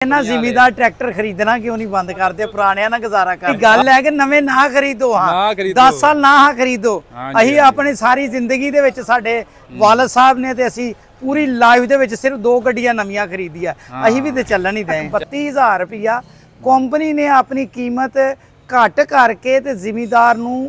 ना जिमीदार ट्रैक्टर खरीदना क्यों नहीं बंद करते, पुराने ना गुजारा कर। गल है कि नवे ना खरीदो, हाँ 10 साल ना खरीदो। अही अपनी सारी जिंदगी दे विच साडे वालद साहब ने ते असी पूरी लाइफ दे विच सिर्फ 2 गड्डियां नवीं खरीदी है, अही भी ते चलन ही दें। 32,000 रुपया कंपनी ने अपनी कीमत घट करके ते जिमीदार नूं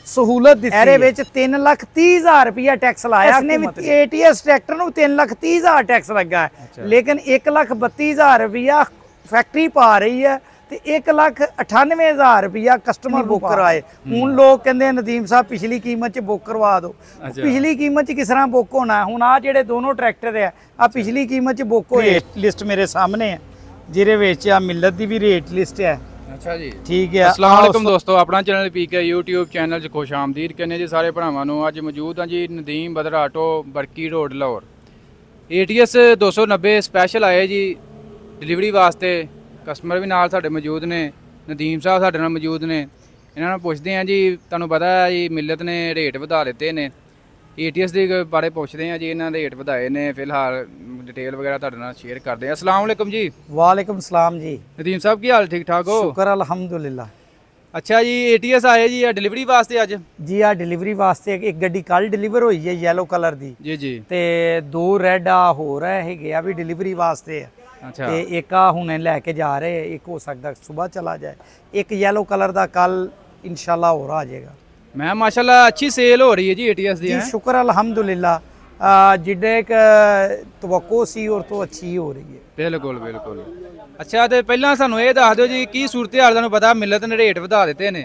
सहूलत दी। ਇਹਦੇ ਵਿੱਚ 3,30,000 रुपया टैक्स लाया। इसने भी ATS ट्रैक्टर ਨੂੰ 3,30,000 टैक्स लगा है, लेकिन 1,32,000 रुपया फैक्ट्री पा रही है ते 1,98,000 रुपया कस्टमर बुक कराए। हुण लोग कहंदे नदीम साहब पिछली कीमत च बुक करवा दो। पिछली कीमत च किस तरह बुक होना? हुण आ ਜਿਹੜੇ दोनों ट्रैक्टर है आ पिछली कीमत च बुक होए। लिस्ट मेरे सामने है ਜਿਹਦੇ ਵਿੱਚ ਆ ਮਿਲਤ ਦੀ ਵੀ ਰੇਟ ਲਿਸਟ ਹੈ। अच्छा जी ठीक है। अस्सलाम वालेकुम दोस्तों, अपना चैनल पीके यूट्यूब चैनल च खुश आमदीद कहने जी सारे भरावां नूं। अज मौजूद हाँ जी नदीम बदर आटो Barki road Lahore. ATS 290 special आए जी डिलीवरी वास्ते। कस्टमर भी नाल साडे मौजूद ने, नदीम साहब साडे नाल मौजूद ने। इन्हां नूं पुछदे हैं जी, तुहानूं पता है जी मिलत ने रेट वधा दित्ते ने। ATS के बारे पुछते हैं जी, इन्होंने रेट वधाए ने। फिलहाल डिटेल वगैरह तुहाडे नाल शेयर करते हैं। अस्सलाम वालेकुम जी। वालेकुम सलाम जी। नदीम साहब की हाल ठीक ठाक हो? शुक्र अल्हम्दुलिल्लाह। अच्छा जी ATS आए जी डिलीवरी वास्ते अज? जी आ डिलीवरी वास्ते एक गड्डी कल डिलीवर हुई है येलो कलर दी जी जी, ते 2 रेड हो रहा है गया भी डिलीवरी वास्ते है। अच्छा, ते एक हुणे लैके जा रहे, एक हो सकता सुबह चला जाए, एक येलो कलर दा कल इंशाल्लाह हो रहा आ जाएगा। मैं माशाल्लाह अच्छी सेल हो रही है जी ATS दी। शुक्र अल्हम्दुलिल्लाह, जिड्डे तवक्को सी और तो अच्छी हो रही है। बिल्कुल बिल्कुल। अच्छा तो पहला सानू ये दस दो जी की सूरत हाल? तुहानूं पता मिलत ने रेट वधा दित्ते ने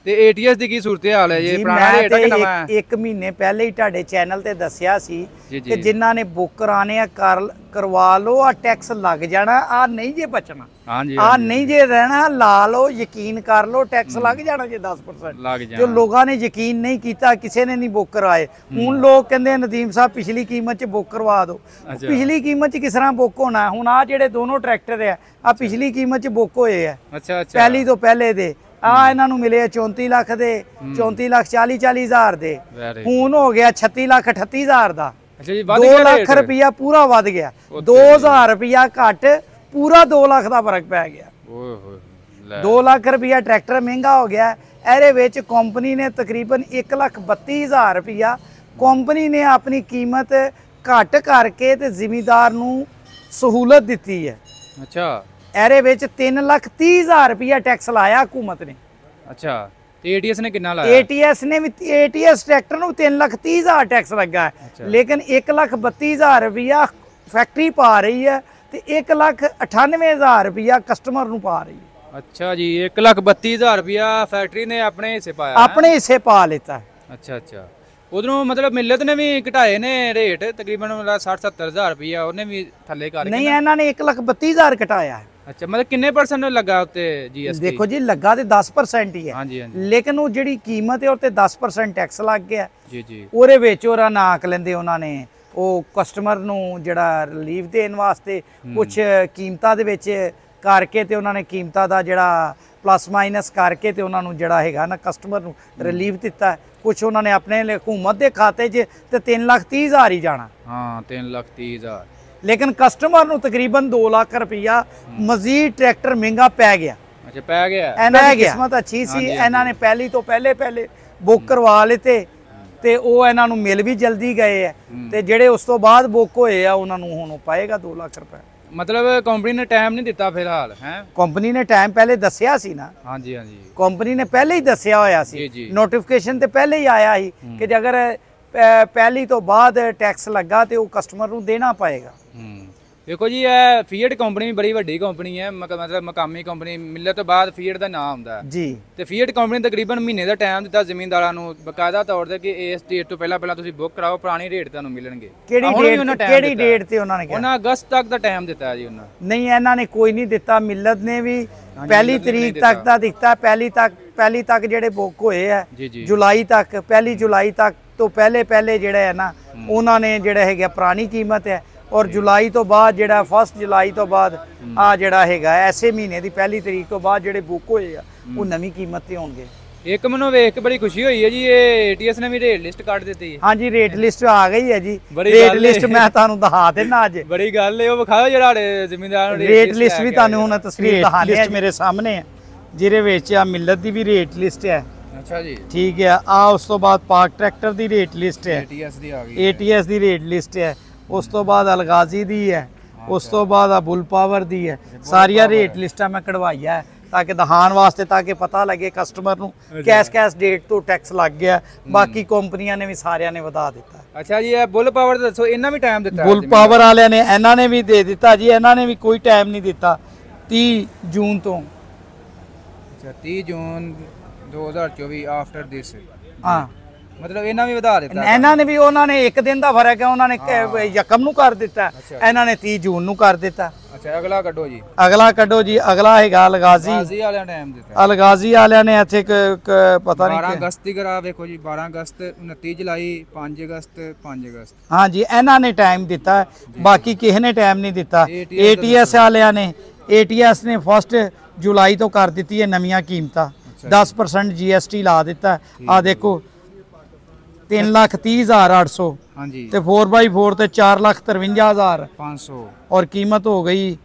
ते ATS दी की सूरत हाल है जी? पुराना रेट है कि नवां है? 1 महीने पहले ही तुहाडे चैनल ते दस्सिया सी कि जिन्हां ने बुक कराने करवा लो, आ टैक्स लग जाना, आ नहीं जे बचना, आ नहीं जे रहना, ला लो, यकीन कर लो, टैक्स लग जाना जे 10%। जो लोगों ने यकीन नहीं किया, किसी ने नहीं बुक करवाए। हुण लोग कहंदे नदीम साहब पिछली कीमत च बुक करवा दो। पिछली कीमत च किस तरह बुक होना? हुण आ जेहड़े दोनों ट्रैक्टर है आ पिछली कीमत च बुक होए है। अच्छा अच्छा, पहली तो पहले दे आ इन्हां नूं मिले 34 लाख दे, 34 लाख 40,000 दे। हुण हो गया 36 लाख 38,000 दा। 2 लाख रुपया पूरा वध गया। 2,000 रुपया घट, पूरा 2 लाख का फर्क पै गया। 2 लाख रुपया ट्रैक्टर महंगा हो गया। ਇਹਦੇ ਵਿੱਚ कंपनी ने तकरीबन 1,32,000 रुपया कंपनी ने अपनी कीमत घट करके ते जिमीदार नूं सहूलत दी है। अच्छा, ਇਹਦੇ ਵਿੱਚ 3,30,000 रुपया टैक्स लाया हुकूमत ने। अच्छा, ATS ने कितना लाया? ATS ने भी ATS ट्रैक्टर नूं 3,30,000 टैक्स लगा है। अच्छा। लेकिन 1,32,000 रुपया फैक्ट्री पा रही है ते 1,98,000 रुपया कस्टमर नूं पा रही है। अच्छा जी, 1,32,000 रुपया फैक्ट्री ने अपने हिस्से पाया, अपने हिस्से पा लेता है। अच्छा अच्छा, उधरों मतलब मिलत ने भी घटाए ने रेट तकरीबन 60-70,000 रुपया उन्हें भी थले कर। नहीं, इन्होंने 1,32,000 घटाया है। अच्छा, मतलब किन्ने परसेंट लगा उत्ते GST? देखो जी लगा तो 10% ही है। हाँ जी, हाँ जी। लेकिन वो जिहड़ी कीमत है उत्ते 10% टैक्स लग गया जी जी। ਉਹਦੇ ਵਿੱਚ ਉਹਦਾ ਨਾਕ ਲੈਂਦੇ ਉਹਨਾਂ ਨੇ ਉਹ ਕਸਟਮਰ ਨੂੰ ਜਿਹੜਾ ਰਿਲੀਫ ਦੇਣ ਵਾਸਤੇ ਕੁਝ ਕੀਮਤਾਂ ਦੇ ਵਿੱਚ ਕਰਕੇ ਤੇ ਉਹਨਾਂ ਨੇ ਕੀਮਤਾਂ ਦਾ ਜਿਹੜਾ प्लस माइनस करके ते उन्होंने जड़ा है ना कस्टमर नूं रिलीफ दिता है। कुछ उन्होंने अपने हुकूमत के खाते च 3,30,000 ही जाना। हाँ 3,30,000, लेकिन कस्टमर नूं तकरीबन 2 लाख रुपया मजीद ट्रैक्टर महंगा पै गया। अच्छा, पै गया। इन्हां दी किस्मत अच्छी सी, इन्हां ने पहली तो पहले बुक करवा लेते ते ओह इन्हां नूं मिल भी जल्दी गए है ते जेड़े उस तो बाद बुक होए आ उन्हां नूं हुण पाएगा 2 लाख रुपए। मतलब कंपनी ने टाइम नहीं दिता फिलहाल है? कंपनी ने टाइम पहले दस्या सी ना। हाँ जी हाँ जी, कंपनी ने पहले ही दस्या होया सी, नोटिफिकेशन ते पहले ही आया ही कि अगर पहली तो बाद टैक्स लगा तो कस्टमर नूं देना पाएगा। देखो जी ये फीएट कंपनी भी बड़ी वड्डी कंपनी है, मतलब मकामी कंपनी मिलने तो बाद फीएट का नाम आंदा जी। ते फीएट कंपनी तकरीबन महीने का टाइम दिता जमींदारां नूं बकायदा तौर ते कि इस डेट तो पहला तुसीं बुक कराओ, पुरानी रेट तुहानूं मिलणगे। केड़ी डेट ते उन्हां ने उन्हां अगस्त तक दा टाइम दिता जी उन्हां? नहीं, इन्हां ने कोई नहीं दिता। मिलत ने भी पहली तरीक तक दा दिता। पहली तक जेड़े बुक होए है जुलाई तक, 1 जुलाई तक तो पहले जेड़ा है ना उन्हां ने जेड़ा है पुरानी कीमत है, और जुलाई तो बाद जेड़ा 1 जुलाई तो बाद आ जेड़ा हैगा ऐसे महीने की 1 तरीक तो बाद जेड़े बुक होए वो नवी कीमत ते होणगे। ਇੱਕ ਮੈਨੂੰ ਵੇਖ ਕੇ ਬੜੀ ਖੁਸ਼ੀ ਹੋਈ ਹੈ ਜੀ, ਇਹ ATS ਨੇ ਵੀ ਰੇਟ ਲਿਸਟ ਕੱਢ ਦਿੱਤੀ ਹੈ। ਹਾਂਜੀ ਰੇਟ ਲਿਸਟ ਆ ਗਈ ਹੈ ਜੀ, ਰੇਟ ਲਿਸਟ ਮੈਂ ਤੁਹਾਨੂੰ ਦਿਖਾ ਦੇਣਾ ਅੱਜ। ਬੜੀ ਗੱਲ ਹੈ, ਉਹ ਵਿਖਾਓ ਜਿਹੜਾ ਸਾਡੇ ਜ਼ਿਮੀਂਦਾਰ ਨੂੰ ਰੇਟ ਲਿਸਟ ਵੀ ਤੁਹਾਨੂੰ ਹੁਣ ਤਸਵੀਰ ਦਿਖਾਣੇ ਆ ਮੇਰੇ ਸਾਹਮਣੇ ਹੈ, ਜਿਹਦੇ ਵਿੱਚ ਆ ਮਿਲਤ ਦੀ ਵੀ ਰੇਟ ਲਿਸਟ ਹੈ। ਅੱਛਾ ਜੀ ਠੀਕ ਹੈ। ਆ ਉਸ ਤੋਂ ਬਾਅਦ ਪਾਕ ਟਰੈਕਟਰ ਦੀ ਰੇਟ ਲਿਸਟ ਹੈ, ATS ਦੀ ਆ ਗਈ, ATS ਦੀ ਰੇਟ ਲਿਸਟ ਹੈ। ਉਸ ਤੋਂ ਬਾਅਦ ਅਲਗਾਜ਼ੀ ਦੀ ਹੈ, ਉਸ ਤੋਂ ਬਾਅਦ ਆ ਬੁੱਲ ਪਾਵਰ ਦੀ ਹੈ। ਸਾਰੀਆਂ ਰੇਟ ਲਿਸਟਾਂ ਮੈਂ ਕਢਵਾਈਆਂ ਹੈ ਤਾਂ ਕਿ ਦਿਖਾਉਣ ਵਾਸਤੇ, ਤਾਂ ਕਿ ਪਤਾ ਲੱਗੇ ਕਸਟਮਰ ਨੂੰ ਕੈਸ ਡੇਟ ਤੋਂ ਟੈਕਸ ਲੱਗ ਗਿਆ। ਬਾਕੀ ਕੰਪਨੀਆਂ ਨੇ ਵੀ ਸਾਰਿਆਂ ਨੇ ਵਧਾ ਦਿੱਤਾ। ਅੱਛਾ ਜੀ, ਇਹ ਬੁੱਲ ਪਾਵਰ ਦੱਸੋ, ਇਹਨਾਂ ਵੀ ਟਾਈਮ ਦਿੱਤਾ? ਬੁੱਲ ਪਾਵਰ ਵਾਲਿਆਂ ਨੇ, ਇਹਨਾਂ ਨੇ ਵੀ ਦੇ ਦਿੱਤਾ ਜੀ, ਇਹਨਾਂ ਨੇ ਵੀ ਕੋਈ ਟਾਈਮ ਨਹੀਂ ਦਿੱਤਾ। 30 ਜੂਨ ਤੋਂ। ਅੱਛਾ 30 ਜੂਨ 2024 ਆਫਟਰ ਦਿਸ। ਹਾਂ ਮਤਲਬ ਇਹਨਾਂ ਵੀ ਵਧਾ ਦਿੱਤਾ। ਇਹਨਾਂ ਨੇ ਵੀ, ਉਹਨਾਂ ਨੇ ਇੱਕ ਦਿਨ ਦਾ ਫਰਕ ਹੈ, ਉਹਨਾਂ ਨੇ ਯਕਮ ਨੂੰ ਕਰ ਦਿੱਤਾ, ਇਹਨਾਂ ਨੇ 30 ਜੂਨ ਨੂੰ ਕਰ ਦਿੱਤਾ। ਅੱਛਾ ਅਗਲਾ ਕੱਢੋ ਜੀ, ਅਗਲਾ ਕੱਢੋ ਜੀ। ਅਗਲਾ ਹੈਗਾ ਅਲਗਾਜ਼ੀ ਵਾਲਿਆਂ ਨੇ ਟਾਈਮ ਦਿੱਤਾ। ਅਲਗਾਜ਼ੀ ਵਾਲਿਆਂ ਨੇ ਇੱਥੇ ਪਤਾ ਨਹੀਂ 12 ਅਗਸਤ ਦੀ ਕਰਾ ਵੇਖੋ ਜੀ, 12 ਅਗਸਤ 29 ਜੁਲਾਈ 5 ਅਗਸਤ 5 ਅਗਸਤ। ਹਾਂਜੀ ਇਹਨਾਂ ਨੇ ਟਾਈਮ ਦਿੱਤਾ, ਬਾਕੀ ਕਿਸੇ ਨੇ ਟਾਈਮ ਨਹੀਂ ਦਿੱਤਾ। ATS ਵਾਲਿਆਂ ਨੇ, ATS ਨੇ 1 ਜੁਲਾਈ ਤੋਂ ਕਰ ਦਿੱਤੀ ਹੈ ਨਵੀਆਂ ਕੀਮਤਾਂ, 10% GST ਲਾ ਦਿੱਤਾ। ਆ ਦੇਖੋ 3,30,800 ਹਾਂਜੀ, ਤੇ 4x4 ਤੇ 4,53,500 ਔਰ ਕੀਮਤ ਹੋ ਗਈ।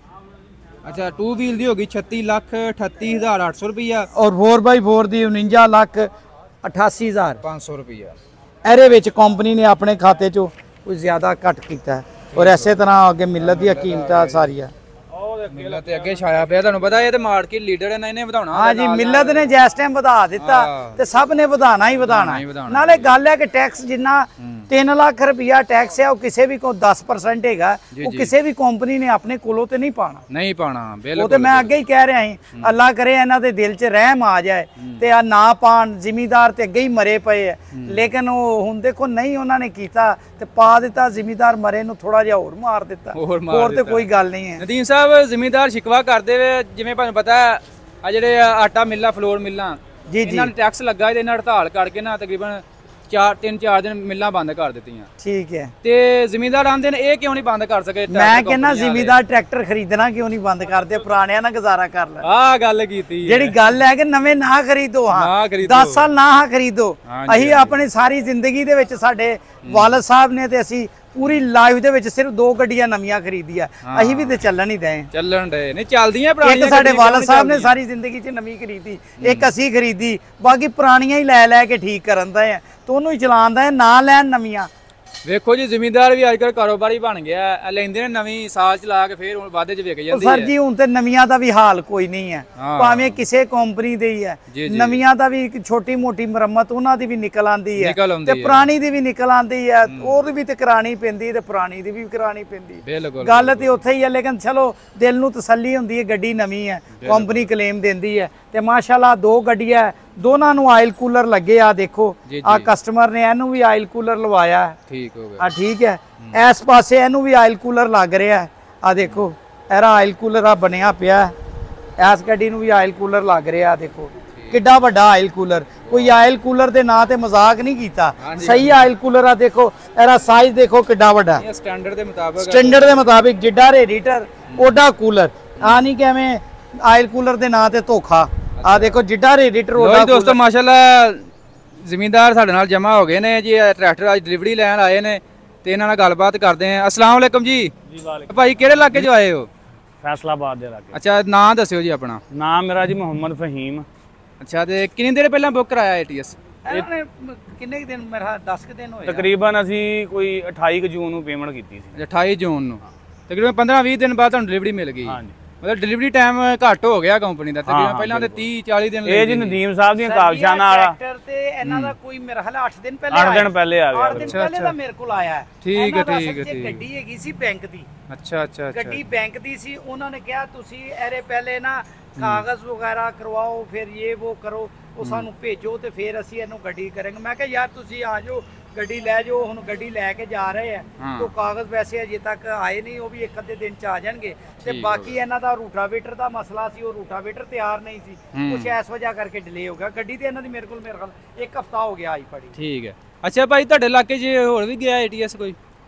ਅੱਛਾ 2 ਵੀਲ ਦੀ ਹੋ ਗਈ 36,38,800 ਰੁਪਇਆ ਔਰ 4x4 ਦੀ 49,88,500 ਰੁਪਇਆ। ਇਹਦੇ ਵਿੱਚ ਕੰਪਨੀ ਨੇ ਆਪਣੇ ਖਾਤੇ ਚੋਂ ਕੁਝ ਜ਼ਿਆਦਾ ਘੱਟ ਕੀਤਾ ਹੈ। ਔਰ ਇਸੇ ਤਰ੍ਹਾਂ ਅੱਗੇ ਮਿਲਤ ਦੀਆਂ ਕੀਮਤਾਂ ਸਾਰੀਆਂ ਮਿਲਤ ਤੇ ਅੱਗੇ ਛਾਇਆ ਪਿਆ, ਤੁਹਾਨੂੰ ਪਤਾ ਇਹ ਤੇ ਮਾਰਕੀਟ ਲੀਡਰ ਹੈ ਨਾ, ਇਹਨੇ ਵਧਾਉਣਾ। ਹਾਂਜੀ ਮਿਲਤ ਨੇ ਜਿਸ ਟਾਈਮ ਵਧਾ ਦਿੱਤਾ ਤੇ ਸਭ ਨੇ ਵਧਾਣਾ ਹੀ ਵਧਾਣਾ। ਨਾਲੇ ਗੱਲ ਹੈ ਕਿ ਟੈਕਸ ਜਿੰਨਾ 3 ਲੱਖ ਰੁਪਇਆ ਟੈਕਸ ਹੈ, ਉਹ ਕਿਸੇ ਵੀ ਕੋ 10% ਹੈਗਾ, ਉਹ ਕਿਸੇ ਵੀ ਕੰਪਨੀ ਨੇ ਆਪਣੇ ਕੋਲੋਂ ਤੇ ਨਹੀਂ ਪਾਣਾ, ਨਹੀਂ ਪਾਣਾ ਬਿਲਕੁਲ। ਉਹ ਤੇ ਮੈਂ ਅੱਗੇ ਹੀ ਕਹਿ ਰਿਹਾ ਸੀ, ਅੱਲਾ ਕਰੇ ਇਹਨਾਂ ਦੇ ਦਿਲ 'ਚ ਰਹਿਮ ਆ ਜਾਏ ਤੇ ਆ ਨਾ ਪਾਣ। ਜ਼ਿਮੀਦਾਰ ਤੇ ਅੱਗੇ ਹੀ ਮਰੇ ਪਏ ਆ, ਲੇਕਿਨ ਉਹ ਹੁਣ ਦੇਖੋ ਨਹੀਂ ਉਹਨਾਂ ਨੇ ਕੀਤਾ ਤੇ ਪਾ ਦਿੱਤਾ। ਜ਼ਿਮੀਦਾਰ ਮਰੇ ਨੂੰ ਥੋੜਾ ਜਿਹਾ ਹੋਰ ਮਾਰ ਦਿੱਤਾ, ਹੋਰ ਤੇ ਕੋਈ ਗੱਲ ਨਹੀਂ ਹੈ। ਨਦੀਮ ਸਾਹਿਬ ਜ਼ਿਮੀਦਾਰ ਸ਼ਿਕਵਾ ਕਰਦੇ ਵੇ, ਜਿਵੇਂ ਤੁਹਾਨੂੰ ਪਤਾ ਆ ਜਿਹੜੇ ਆਟਾ ਮਿੱਲਾਂ ਫਲੋਰ ਮਿੱਲਾਂ ਇਹਨਾਂ ਨੇ ਟੈਕਸ ਲੱਗਾ, ਇਹਦੇ ਨਾਲ ਹੜਤਾਲ ਕਰਕੇ ਨਾ ਤਕਰੀਬਨ 3-4 ਦਿਨ ਮਿੱਲਾਂ ਬੰਦ ਕਰ ਦਿੱਤੀਆਂ। ਠੀਕ ਹੈ। ਤੇ ਜ਼ਿਮੀਦਾਰ ਆਂਦੇ ਨੇ ਇਹ ਕਿਉਂ ਨਹੀਂ ਬੰਦ ਕਰ ਸਕੇ? ਮੈਂ ਕਹਿੰਦਾ ਜ਼ਿਮੀਦਾਰ ਟਰੈਕਟਰ ਖਰੀਦਣਾ ਕਿਉਂ ਨਹੀਂ ਬੰਦ ਕਰਦੇ, ਪੁਰਾਣਿਆਂ ਨਾਲ ਗੁਜ਼ਾਰਾ ਕਰ ਲੈ। ਆਹ ਗੱਲ ਕੀਤੀ ਜਿਹੜੀ ਗੱਲ ਹੈ ਕਿ ਨਵੇਂ ਨਾ ਖਰੀਦੋ, ਹਾਂ 10 ਸਾਲ ਨਾ ਖਰੀਦੋ। ਅਸੀਂ ਆਪਣੀ ਸਾਰੀ ਜ਼ਿੰਦਗੀ ਦੇ ਵਿੱਚ, ਸਾਡੇ ਵਾਲਦ ਸਾਹਿਬ ਨੇ ਤੇ ਅਸੀਂ ਪੂਰੀ ਲਾਈਫ ਦੇ ਵਿੱਚ ਸਿਰਫ 2 ਗੱਡੀਆਂ ਨਵੀਆਂ ਖਰੀਦੀਆਂ, ਅਸੀਂ ਵੀ ਤੇ ਚੱਲਣ ਹੀ ਦਏ, ਚੱਲਣ ਦੇ ਨਹੀਂ ਚੱਲਦੀਆਂ ਪੁਰਾਣੀਆਂ। ਇੱਕ ਸਾਡੇ ਵਾਲਦ ਸਾਹਿਬ ਨੇ ਸਾਰੀ ਜ਼ਿੰਦਗੀ 'ਚ ਨਵੀਂ ਖਰੀਦੀ, ਇੱਕ ਅਸੀਂ ਖਰੀਦੀ, ਬਾਕੀ ਪੁਰਾਣੀਆਂ ਹੀ ਲੈ ਕੇ ਠੀਕ ਕਰਨ ਦਾ ਹੈ, ਤੇ ਉਹਨੂੰ ਹੀ ਚਲਾਉਂਦਾ ਹੈ, ਨਾ ਲੈਣ ਨਵੀਆਂ। ਵੇਖੋ ਜੀ ਜ਼ਿਮੀਂਦਾਰ ਵੀ ਅੱਜਕੱਲ ਕਾਰੋਬਾਰੀ ਬਣ ਗਿਆ, ਲੈਂਦੇ ਨੇ ਨਵੀਂ ਸਾਲ ਚਲਾ ਕੇ ਫਿਰ ਵਾਧੇ 'ਚ ਵਿਕ ਜਾਂਦੀ ਹੈ। ਸਰ ਜੀ ਹੁਣ ਤੇ ਨਵੀਆਂ ਦਾ ਵੀ ਹਾਲ ਕੋਈ ਨਹੀਂ ਹੈ, ਭਾਵੇਂ ਕਿਸੇ ਕੰਪਨੀ ਦੇ ਹੀ ਹੈ, ਨਵੀਆਂ ਦਾ ਵੀ ਇੱਕ ਛੋਟੀ ਮੋਟੀ ਮੁਰੰਮਤ ਉਹਨਾਂ ਦੀ ਵੀ ਨਿਕਲ ਆਂਦੀ ਹੈ ਤੇ ਪੁਰਾਣੀ ਦੀ ਵੀ ਨਿਕਲ ਆਂਦੀ ਹੈ, ਉਹਦੀ ਵੀ ਤੇ ਕਰਾਣੀ ਪੈਂਦੀ ਤੇ ਪੁਰਾਣੀ ਦੀ ਵੀ ਕਰਾਣੀ ਪੈਂਦੀ। ਗੱਲ ਤੇ ਉੱਥੇ ਹੀ ਹੈ, ਲੇਕਿਨ ਚਲੋ ਦਿਲ ਨੂੰ ਤਸੱਲੀ ਹੁੰਦੀ ਹੈ, ਗੱਡੀ ਨਵੀਂ ਹੈ, ਕੰਪਨੀ ਕਲੇਮ ਦਿੰਦੀ ਹੈ। ਤੇ ਮਾਸ਼ਾਅੱਲਾ 2 ਗੱਡੀਆਂ, ਦੋਨਾਂ ਨੂੰ ਆਇਲ ਕੂਲਰ ਲੱਗੇ ਆ। ਦੇਖੋ ਆ ਕਸਟਮਰ ਨੇ ਇਹਨੂੰ ਵੀ ਆਇਲ ਕੂਲਰ ਲਵਾਇਆ, ਠੀਕ ਹੋ ਗਿਆ। ਠੀਕ ਹੈ, ਇਸ ਪਾਸੇ ਇਹਨੂੰ ਵੀ ਆਇਲ ਕੂਲਰ ਲੱਗ ਰਿਹਾ। ਆ ਦੇਖੋ ਇਹਦਾ ਆਇਲ ਕੂਲਰ ਆ ਬਣਿਆ ਪਿਆ, ਇਸ ਗੱਡੀ ਨੂੰ ਵੀ ਆਇਲ ਕੂਲਰ ਲੱਗ ਰਿਹਾ। ਦੇਖੋ ਕਿੱਡਾ ਵੱਡਾ ਆਇਲ ਕੂਲਰ, ਕੋਈ ਆਇਲ ਕੂਲਰ ਦੇ ਨਾਂ ਤੇ ਮਜ਼ਾਕ ਨਹੀਂ ਕੀਤਾ, ਸਹੀ ਆਇਲ ਕੂਲਰ ਆ। ਦੇਖੋ ਇਹਦਾ ਸਾਈਜ਼ ਦੇਖੋ ਕਿੱਡਾ ਵੱਡਾ, ਸਟੈਂਡਰਡ ਦੇ ਮੁਤਾਬਿਕ ਜਿੱਡਾ ਰੇਡੀਏਟਰ ਓਡਾ ਕੂਲਰ। ਆ ਨਹੀਂ ਕਿਵੇਂ ਆਇਲ ਕੂਲਰ ਦੇ ਨਾਂ ਤੇ ਧੋਖਾ। ਆ ਦੇਖੋ ਜਿੱਡਾ ਰੇਡੀਏਟਰ ਉਹਦਾ। ਦੋਸਤੋ ਮਾਸ਼ਾਅੱਲਾ ਜ਼ਿਮੀਂਦਾਰ ਸਾਡੇ ਨਾਲ ਜਮਾ ਹੋ ਗਏ ਨੇ ਜੀ, ਟਰੈਕਟਰ ਅੱਜ ਡਿਲੀਵਰੀ ਲੈਣ ਆਏ ਨੇ ਤੇ ਇਹਨਾਂ ਨਾਲ ਗੱਲਬਾਤ ਕਰਦੇ ਆਂ। अस्सलाम वालेकुम जी। ਭਾਈ ਕਿਹੜੇ ਇਲਾਕੇ 'ਚ ਆਏ ਹੋ? ਫੈਸਲਾਬਾਦ ਦੇ ਇਲਾਕੇ। ਅੱਛਾ ਨਾਂ ਦੱਸਿਓ ਜੀ ਆਪਣਾ। ਨਾਮ ਮੇਰਾ ਜੀ ਮੁਹੰਮਦ ਫਹੀਮ। ਅੱਛਾ ਤੇ ਕਿੰਨੀ ਦੇਰ ਪਹਿਲਾਂ ਬੁੱਕ ਕਰਾਇਆ ATS? ਕਿੰਨੇ ਦਿਨ, ਮੇਰਾ 10 ਦਿਨ ਹੋਏ ਤਕਰੀਬਨ। ਅਸੀਂ ਕੋਈ 28 ਜੂਨ ਨੂੰ ਪੇਮੈਂਟ ਕੀਤੀ ਸੀ। 28 ਜੂਨ ਨੂੰ, ਤਕਰੀਬਨ 15-20 ਦਿਨ ਬਾਅਦ ਤੁਹਾਨੂੰ ਡਿਲੀਵਰੀ ਮਿਲ ਗਈ। ਹਾਂਜੀ, ਮਤਲਬ ਡਿਲੀਵਰੀ ਟਾਈਮ ਘੱਟ ਹੋ ਗਿਆ ਕੰਪਨੀ ਦਾ, ਤਕਰੀਬਨ ਪਹਿਲਾਂ ਤੇ 30-40 ਦਿਨ ਇਹ ਜੀ ਨਦੀਮ ਸਾਹਿਬ ਦੀਆਂ ਕਾਬਸ਼ਾਂ ਨਾਲ ਟਰੈਕਟਰ ਤੇ ਇਹਨਾਂ ਦਾ ਕੋਈ ਮੇਰਾ ਹਾਲ 8 ਦਿਨ ਪਹਿਲੇ 8 ਦਿਨ ਪਹਿਲੇ ਆ ਗਿਆ। 8 ਦਿਨ ਪਹਿਲੇ ਦਾ ਮੇਰੇ ਕੋਲ ਆਇਆ ਹੈ। ਠੀਕ ਹੈ ਠੀਕ ਹੈ। ਗੱਡੀ ਹੈਗੀ ਸੀ ਬੈਂਕ ਦੀ। ਅੱਛਾ ਅੱਛਾ। ਗੱਡੀ ਬੈਂਕ ਦੀ ਸੀ, ਉਹਨਾਂ ਨੇ ਕਿਹਾ ਤੁਸੀਂ ਇਹਦੇ ਪਹਿਲੇ ਨਾ ਕਾਗਜ਼ ਵਗੈਰਾ ਕਰਵਾਓ, ਫਿਰ ਇਹ ਉਹ ਕਰੋ, ਉਹ ਸਾਨੂੰ ਭੇਜੋ ਤੇ ਫਿਰ ਅਸੀਂ ਇਹਨੂੰ ਗੱਡੀ ਕਰਾਂਗੇ। ਮੈਂ ਕਿਹਾ ਯਾਰ ਤੁਸੀਂ ਆ ਜਾਓ ਗੱਡੀ ਲੈ ਜਾਓ। ਹੁਣ ਗੱਡੀ ਲੈ ਕੇ ਜਾ ਰਹੇ ਆ ਤੇ ਕਾਗਜ਼ ਵੈਸੇ ਅਜੇ ਤੱਕ ਆਏ ਨਹੀਂ, ਉਹ ਵੀ 1 ਅੱਧੇ ਦਿਨ ਚ ਆ ਜਾਣਗੇ। ਤੇ ਬਾਕੀ ਇਹਨਾਂ ਦਾ ਰੂਟਾਵੇਟਰ ਦਾ ਮਸਲਾ ਸੀ, ਉਹ ਰੂਟਾਵੇਟਰ ਤਿਆਰ ਨਹੀਂ ਸੀ, ਕੁਛ ਇਸ ਵਜ੍ਹਾ ਕਰਕੇ ਡਿਲੇ ਹੋ ਗਿਆ। ਗੱਡੀ ਤੇ ਇਹਨਾਂ ਦੀ ਮੇਰੇ ਕੋਲ ਮੇਰੇ ਖਿਆਲ 1 ਹਫ਼ਤਾ ਹੋ ਗਿਆ ਆਈ ਪੜੀ। ਠੀਕ ਹੈ। ਅੱਛਾ ਭਾਈ ਤੁਹਾਡੇ ਇਲਾਕੇ 'ਚ ਹੋਰ ਵੀ ਗਿਆ ATS ਕੋਈ?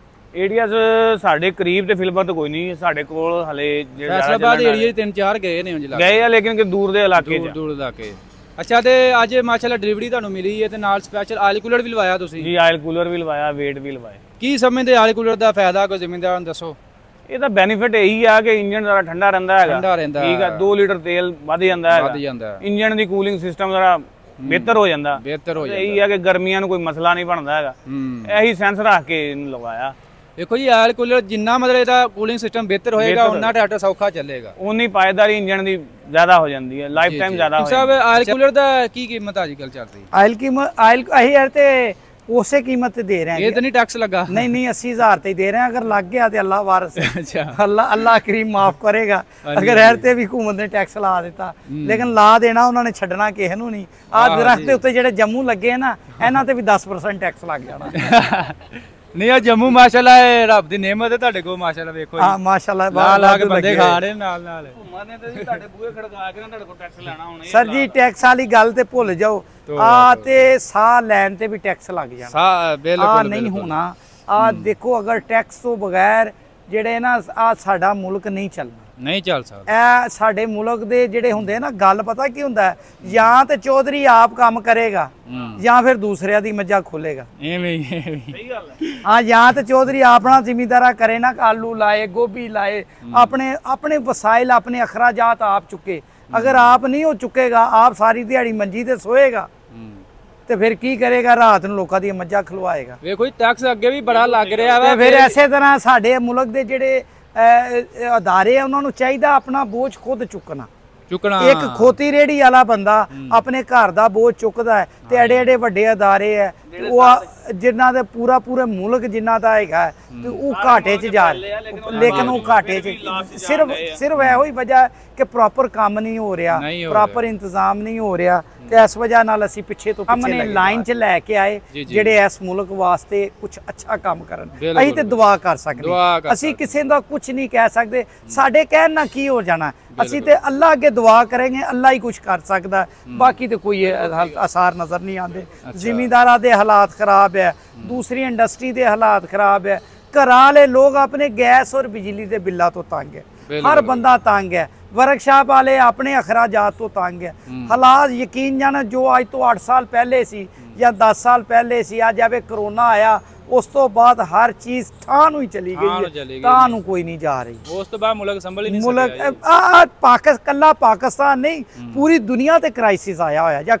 ATS ਸਾਡੇ ਕਰੀਬ ਤੇ ਫਿਲਮਾਂ ਤਾਂ ਕੋਈ ਨਹੀਂ ਸਾਡੇ ਕੋਲ ਹਲੇ। ਫੈਸਲਾਬਾਦ ਏਰੀਆ 'ਚ 3-4 ਗਏ ਨੇ ਉਂਝ ਗਏ ਆ, ਲੇਕਿਨ ਕਿ ਦੂਰ ਦੇ ਇਲਾਕੇ 'ਚ। ਦੂਰ ਇਲਾਕੇ। ਅੱਛਾ ਤੇ ਅੱਜ ਮਾਸ਼ਾਅੱਲਾ ਡਿਲੀਵਰੀ ਤੁਹਾਨੂੰ ਮਿਲੀ ਹੈ ਤੇ ਨਾਲ ਸਪੈਸ਼ਲ ਆਇਲ ਕੂਲਰ ਵੀ ਲਵਾਇਆ ਤੁਸੀਂ? ਜੀ ਆਇਲ ਕੂਲਰ ਵੀ ਲਵਾਇਆ, ਵੇਟ ਵੀ ਲਵਾਇਆ। ਕੀ ਸਮਝਦੇ ਆਇਲ ਕੂਲਰ ਦਾ ਫਾਇਦਾ ਕੋਈ ਜ਼ਿਮੀਂਦਾਰਾਂ ਨੂੰ ਦੱਸੋ? ਇਹਦਾ ਬੈਨੀਫਿਟ ਇਹੀ ਆ ਕਿ ਇੰਜਨ ਜ਼ਰਾ ਠੰਡਾ ਰਹਿੰਦਾ ਹੈਗਾ, ਠੰਡਾ ਰਹਿੰਦਾ, ਠੀਕ ਆ। 2 ਲੀਟਰ ਤੇਲ ਵੱਧ ਜਾਂਦਾ ਹੈਗਾ, ਇੰਜਨ ਦੀ ਕੂਲਿੰਗ ਸਿਸਟਮ ਜ਼ਰਾ ਬਿਹਤਰ ਹੋ ਜਾਂਦਾ। ਇਹੀ ਆ ਕਿ ਗਰਮੀਆਂ ਨੂੰ ਕੋਈ ਮਸਲਾ ਨਹੀਂ ਬਣਦਾ ਹੈਗਾ। ਇਹੀ ਸੈਂਸ ਰੱਖ ਕੇ ਇਹਨੂੰ ਲਵਾਇਆ। ਦੇਖੋ ਜੀ ਆਇਲ ਕੂਲਰ ਜਿੰਨਾ ਮਤਲਬ ਇਹਦਾ ਕੂਲਿੰਗ ਸਿਸਟਮ ਬਿਹਤਰ ਹੋਏਗਾ ਉਨਾ ਟਰੈਕਟਰ ਸੌਖਾ ਚੱਲੇਗਾ, ਉਨੀ ਪਾਇਦਾਰੀ ਇੰਜਨ ਦੀ ਜ਼ਿਆਦਾ ਹੋ ਜਾਂਦੀ ਹੈ, ਲਾਈਫ ਟਾਈਮ ਜ਼ਿਆਦਾ ਹੋ ਜਾਂਦੀ ਹੈ। ਆਇਲ ਕੂਲਰ ਦਾ ਕੀ ਕੀਮਤ ਅੱਜ ਕੱਲ ਚੱਲ ਰਹੀ ਹੈ? ਆਇਲ ਅਸੀਂ ਯਾਰ ਤੇ ਉਸੇ ਕੀਮਤ ਤੇ ਦੇ ਰਹੇ ਹਾਂ। ਇਹ ਤਾਂ ਨਹੀਂ ਟੈਕਸ ਲੱਗਾ? ਨਹੀਂ 80,000 ਤੇ ਦੇ ਰਹੇ ਹਾਂ। ਅਗਰ ਲੱਗ ਗਿਆ ਤੇ ਅੱਲਾਹ ਵਾਰਸ, ਅੱਛਾ ਅੱਲਾਹ ਕਰੀਮ ਮਾਫ ਕਰੇਗਾ। ਅਗਰ ਐਰ ਤੇ ਵੀ ਹੁਕੂਮਤ ਨੇ ਟੈਕਸ ਲਾ ਦਿੱਤਾ, ਲੇਕਿਨ ਲਾ ਦੇਣਾ ਉਹਨਾਂ ਨੇ, ਛੱਡਣਾ ਕਿਸੇ ਨੂੰ ਨਹੀਂ। ਆਹ ਦਰਖਤ ਦੇ ਉੱਤੇ ਜਿਹੜੇ ਜੰਮੂ ਲੱਗੇ ਨਾ, ਇਹਨਾਂ ਤੇ ਵੀ 10% ਟੈਕਸ ਲੱਗ ਜਾਣਾ। ਨਹੀਂ ਆ ਜੰਮੂ ਮਾਸ਼ਾਅੱਲਾ ਰੱਬ ਦੀ ਨਿਮਤ ਹੈ ਤੁਹਾਡੇ ਕੋਲ ਮਾਸ਼ਾਅੱਲਾ। ਵੇਖੋ ਹਾਂ ਮਾਸ਼ਾਅੱਲਾ ਲਾ ਕੇ ਬੰਦੇ ਖਾ ਰਹੇ ਨਾਲ ਘੁੰਮਾਂ ਨੇ ਤੇ ਤੁਹਾਡੇ ਬੂਹੇ ਖੜਕਾ ਕੇ ਤੁਹਾਡੇ ਕੋਲ ਟੈਕਸ ਲੈਣਾ ਹੁਣ। ਸਰ ਜੀ ਟੈਕਸ ਵਾਲੀ ਗੱਲ ਤੇ ਭੁੱਲ ਜਾਓ। ਆ ਤੇ ਸਾਹ ਲੈਣ ਤੇ ਵੀ ਟੈਕਸ ਲੱਗ ਜਾਣਾ। ਸਾਹ ਬਿਲਕੁਲ ਨਹੀਂ ਹੋਣਾ। ਆ ਦੇਖੋ ਅਗਰ ਟੈਕਸ ਤੋਂ ਬਗੈਰ ਜਿਹੜੇ ਨਾ ਆ ਸਾਡਾ ਮੁਲਕ ਨਹੀਂ ਚੱਲਣਾ, ਨਹੀਂ ਚੱਲ ਸਕਦਾ। ਇਹ ਸਾਡੇ ਮੁਲਕ ਦੇ ਜਿਹੜੇ ਹੁੰਦੇ ਨਾ, ਗੱਲ ਪਤਾ ਕੀ ਹੁੰਦਾ, ਜਾਂ ਤੇ ਚੌਧਰੀ ਆਪ ਕੰਮ ਕਰੇਗਾ ਜਾਂ ਫਿਰ ਦੂਸਰਿਆਂ ਦੀ ਮੱਝਾਂ ਖੋਲੇਗਾ। ਐਵੇਂ ਸਹੀ ਗੱਲ ਹੈ। ਹਾਂ ਜਾਂ ਤੇ ਚੌਧਰੀ ਆਪਣਾ ਜ਼ਿਮੀਂਦਾਰਾ ਕਰੇ ਨਾ, ਆਲੂ ਲਾਏ, ਗੋਭੀ ਲਾਏ, ਆਪਣੇ ਵਸਾਇਲ, ਆਪਣੇ ਅਖਰਾਜਾਤ ਆਪ ਚੁੱਕੇ। ਅਗਰ ਆਪ ਨਹੀਂ ਉਹ ਚੁੱਕੇਗਾ, ਆਪ ਸਾਰੀ ਦਿਹਾੜੀ ਮੰਜੀ ਤੇ ਸੋਏਗਾ ਤੇ ਫਿਰ ਕੀ ਕਰੇਗਾ? ਰਾਤ ਨੂੰ ਲੋਕਾਂ ਦੀਆਂ ਮੱਝਾਂ ਖਲਵਾਏਗਾ। ਵੇਖੋ ਟੈਕਸ ਅੱਗੇ ਵੀ ਬੜਾ ਲੱਗ ਰਿਹਾ ਵਾ। ਫਿਰ ਐਸੇ ਤਰ੍ਹਾਂ ਸਾਡੇ ਮੁਲਕ ਦੇ ਜਿਹੜੇ ਅਦਾਰੇ ਆ, ਉਹਨਾਂ ਨੂੰ ਚਾਹੀਦਾ ਆਪਣਾ ਬੋਝ ਖੁਦ ਚੁੱਕਣਾ। ਇੱਕ ਖੋਤੀ ਰੇੜੀ ਵਾਲਾ ਬੰਦਾ ਆਪਣੇ ਘਰ ਦਾ ਬੋਝ ਚੁੱਕਦਾ ਹੈ ਤੇ ਐਡੇ ਵੱਡੇ ਅਦਾਰੇ ਹੈ ਉਹ ਜਿਨ੍ਹਾਂ ਦੇ ਪੂਰੇ ਮੁਲਕ ਜਿਨ੍ਹਾਂ ਦਾ ਹੈਗਾ ਤੇ ਉਹ ਘਾਟੇ 'ਚ ਜਾ ਰਹੇ। ਲੇਕਿਨ ਉਹ ਘਾਟੇ 'ਚ ਸਿਰਫ ਇਹੋ ਹੀ ਵਜ੍ਹਾ ਕਿ ਪ੍ਰੋਪਰ ਕੰਮ ਨਹੀਂ ਹੋ ਰਿਹਾ, ਪ੍ਰੋਪਰ ਇੰਤਜ਼ਾਮ ਨਹੀਂ ਹੋ ਰਿਹਾ, ਤੇ ਇਸ ਵਜ੍ਹਾ ਨਾਲ ਅਸੀਂ ਪਿੱਛੇ ਤੋਂ ਪਿੱਛੇ ਲਾਈਨ 'ਚ ਲੈ ਕੇ ਆਏ ਜਿਹੜੇ ਇਸ ਮੁਲਕ ਵਾਸਤੇ ਕੁਝ ਅੱਛਾ ਕੰਮ ਕਰਨ। ਅਸੀਂ ਤੇ ਦੁਆ ਕਰ ਸਕਦੇ, ਅਸੀਂ ਕਿਸੇ ਦਾ ਕੁਝ ਨਹੀਂ ਕਹਿ ਸਕਦੇ। ਸਾਡੇ ਕਹਿਣ ਨਾਲ ਕੀ ਹੋ ਜਾਣਾ? ਅਸੀਂ ਤੇ ਅੱਲਾਹ ਅੱਗੇ ਦੁਆ ਕਰਾਂਗੇ, ਅੱਲਾਹ ਹੀ ਕੁਝ ਕਰ ਸਕਦਾ। ਬਾਕੀ ਤੇ ਕੋਈ ਅਸਾਰ ਨਜ਼ਰ ਨਹੀਂ ਆਉਂਦੇ। ਜ਼ਿਮੀਂਦਾਰਾਂ ਦੇ ਹਾਲਾਤ ਖਰਾਬ ਹੈ, ਦੂਸਰੀ ਇੰਡਸਟਰੀ ਦੇ ਹਾਲਾਤ ਖਰਾਬ ਹੈ, ਘਰਾਂ ਵਾਲੇ ਲੋਕ ਆਪਣੇ ਗੈਸ ਔਰ ਬਿਜਲੀ ਦੇ ਬਿੱਲਾਂ ਤੋਂ ਤੰਗ ਹੈ, ਹਰ ਬੰਦਾ ਤੰਗ ਹੈ, ਵਰਕਸ਼ਾਪ ਵਾਲੇ ਆਪਣੇ ਅਖਰਾਜਾਤ ਤੋਂ ਤੰਗ ਹੈ। ਹਾਲਾਤ ਯਕੀਨ ਜਾਣਾ ਜੋ ਅੱਜ ਤੋਂ 8 ਸਾਲ ਪਹਿਲੇ ਸੀ ਜਾਂ 10 ਸਾਲ ਪਹਿਲੇ ਸੀ, ਅੱਜ ਆਵੇ ਕਰੋਨਾ ਆਇਆ, ਉਸ ਤੋਂ ਬਾਅਦ ਹਰ ਚੀਜ਼ ਠਾਹ ਨੂੰ ਹੀ ਚਲੀ ਗਈ ਹੈ, ਤਾਂ ਨੂੰ ਕੋਈ ਨਹੀਂ ਜਾ ਰਹੀ। ਉਸ ਤੋਂ ਬਾਅਦ ਮੁਲਕ ਸੰਭਲ ਹੀ ਨਹੀਂ ਸਕਿਆ। ਕੱਲਾ ਪਾਕਿਸਤਾਨ ਨਹੀਂ, ਪੂਰੀ ਦੁਨੀਆ ਤੇ ਕ੍ਰਾਈਸਿਸ ਆਇਆ ਹੋਇਆ। ਜਾਂ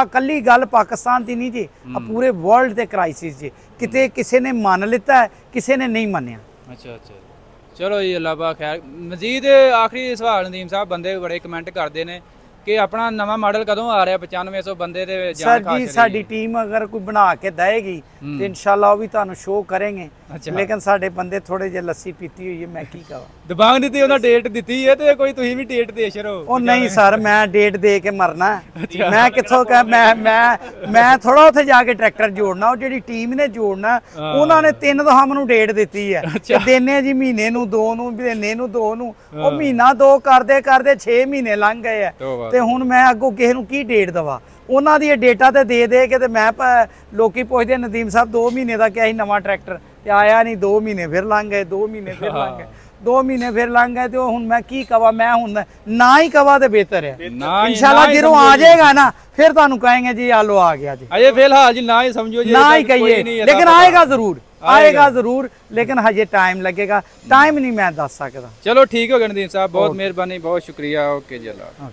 ਕੱਲੀ ਗੱਲ ਪਾਕਿਸਤਾਨ ਦੀ ਨਹੀਂ ਜੀ, ਪੂਰੇ ਵਰਲਡ ਤੇ ਕ੍ਰਾਈਸਿਸ ਜੀ। ਕਿਤੇ ਕਿਸੇ ਨੇ ਮੰਨ ਲਿੱਤਾ, ਕਿਸੇ ਨੇ ਨਹੀਂ ਮੰਨਿਆ। ਅੱਛਾ ਚਲੋ ਜੀ, ਅੱਲਾਹ ਪਾ ਖੈਰ। ਮਜ਼ੀਦ ਆਖਰੀ ਸਵਾਲ ਨਦੀਮ ਸਾਹਿਬ, ਬੰਦੇ ਬੜੇ ਕਮੈਂਟ ਕਰਦੇ ਨੇ ਕਿ ਆਪਣਾ ਨਵਾਂ ਮਾਡਲ ਕਦੋਂ ਆ ਰਿਹਾ? 9500 ਬੰਦੇ ਦੇ ਸਰ ਜੀ ਸਾਡੀ ਟੀਮ ਅਗਰ ਕੋਈ ਬਣਾ ਕੇ ਦੇਗੀ ਤੇ ਇਨਸ਼ਾਅੱਲਾ ਉਹ ਵੀ ਤੁਹਾਨੂੰ ਸ਼ੋਅ ਕਰਾਂਗੇ। ਲੇਕਿਨ ਸਾਡੇ ਬੰਦੇ ਥੋੜੇ ਜਿਹੇ ਲੱਸੀ ਪੀਤੀ ਹੋਈ ਹੈ, ਮੈਂ ਕੀ ਕਹਾਂ। ਦਬਾਂਗ ਦਿੱਤੀ, ਉਹਨਾਂ ਡੇਟ ਦਿੱਤੀ ਹੈ ਤੇ ਕੋਈ ਤੁਸੀਂ ਵੀ ਡੇਟ ਦੇ ਛੜੋ। ਉਹ ਨਹੀਂ ਸਰ, ਮੈਂ ਡੇਟ ਦੇ ਕੇ ਮਰਨਾ। ਮੈਂ ਕਿੱਥੋਂ ਕਹ ਮੈਂ ਥੋੜਾ ਉੱਥੇ ਜਾ ਕੇ ਟਰੈਕਟਰ ਜੋੜਨਾ। ਉਹ ਜਿਹੜੀ ਟੀਮ ਨੇ ਜੋੜਨਾ, ਉਹਨਾਂ ਨੇ 3 ਦਫਾ ਮੈਨੂੰ ਡੇਟ ਦਿੱਤੀ ਹੈ। ਦੇਨੇ ਜੀ ਮਹੀਨੇ ਨੂੰ 2 ਨੂੰ, ਮਹੀਨੇ ਨੂੰ 2 ਨੂੰ। ਉਹ ਮਹੀਨਾ 2 ਕਰਦੇ 6 ਮਹੀਨੇ ਲੰਘ ਗਏ ਆ ਤੇ ਹੁਣ ਮੈਂ ਅੱਗੋਂ ਕਿਸੇ ਨੂੰ ਕੀ ਡੇਟ ਦਵਾ? ਉਹਨਾਂ ਦੀ ਡੇਟਾ ਤੇ ਦੇ ਕੇ ਤੇ ਮੈਂ ਲੋਕੀ ਪੁੱਛਦੇ ਨਦੀਮ ਸਾਹਿਬ 2 ਮਹੀਨੇ ਦਾ ਕਿਹਾ ਸੀ ਨਵਾਂ ਟਰੈਕਟਰ ਤੇ ਆਇਆ ਨਹੀਂ। 2 ਮਹੀਨੇ ਫਿਰ ਲੰਘ ਗਏ, 2 ਮਹੀਨੇ ਫਿਰ ਲੰਘ ਗਏ, 2 ਮਹੀਨੇ ਫਿਰ ਲੰਘ ਗਏ। ਤੇ ਹੁਣ ਮੈਂ ਕੀ ਕਵਾਂ? ਮੈਂ ਹੁਣ ਨਾ ਹੀ ਕਵਾ ਤੇ ਬਿਹਤਰ ਹੈ। ਇਨਸ਼ਾਅੱਲਾ ਜਦੋਂ ਆ ਜਾਏਗਾ ਨਾ ਫਿਰ ਤੁਹਾਨੂੰ ਕਹਾਂਗੇ ਜੀ ਆਲੋ ਆ ਗਿਆ ਜੀ। ਅਜੇ ਫਿਲਹਾਲ ਜੀ ਨਾ ਹੀ ਸਮਝੋ ਜੀ, ਨਾ ਹੀ ਕਹੀਏ, ਲੇਕਿਨ ਆਏਗਾ ਜ਼ਰੂਰ, ਆਏਗਾ ਜ਼ਰੂਰ, ਲੇਕਿਨ ਹਜੇ ਟਾਈਮ ਲੱਗੇਗਾ। ਟਾਈਮ ਨਹੀਂ ਮੈਂ ਦੱਸ ਸਕਦਾ। ਚਲੋ ਠੀਕ ਹੋ ਗਿਆ ਨਦੀਮ ਸਾਹਿਬ, ਬਹੁਤ ਮਿਹਰਬਾਨੀ, ਬਹੁਤ ਸ਼ੁਕਰੀਆ। ਓਕੇ ਜੀ, ਅੱਲਾ।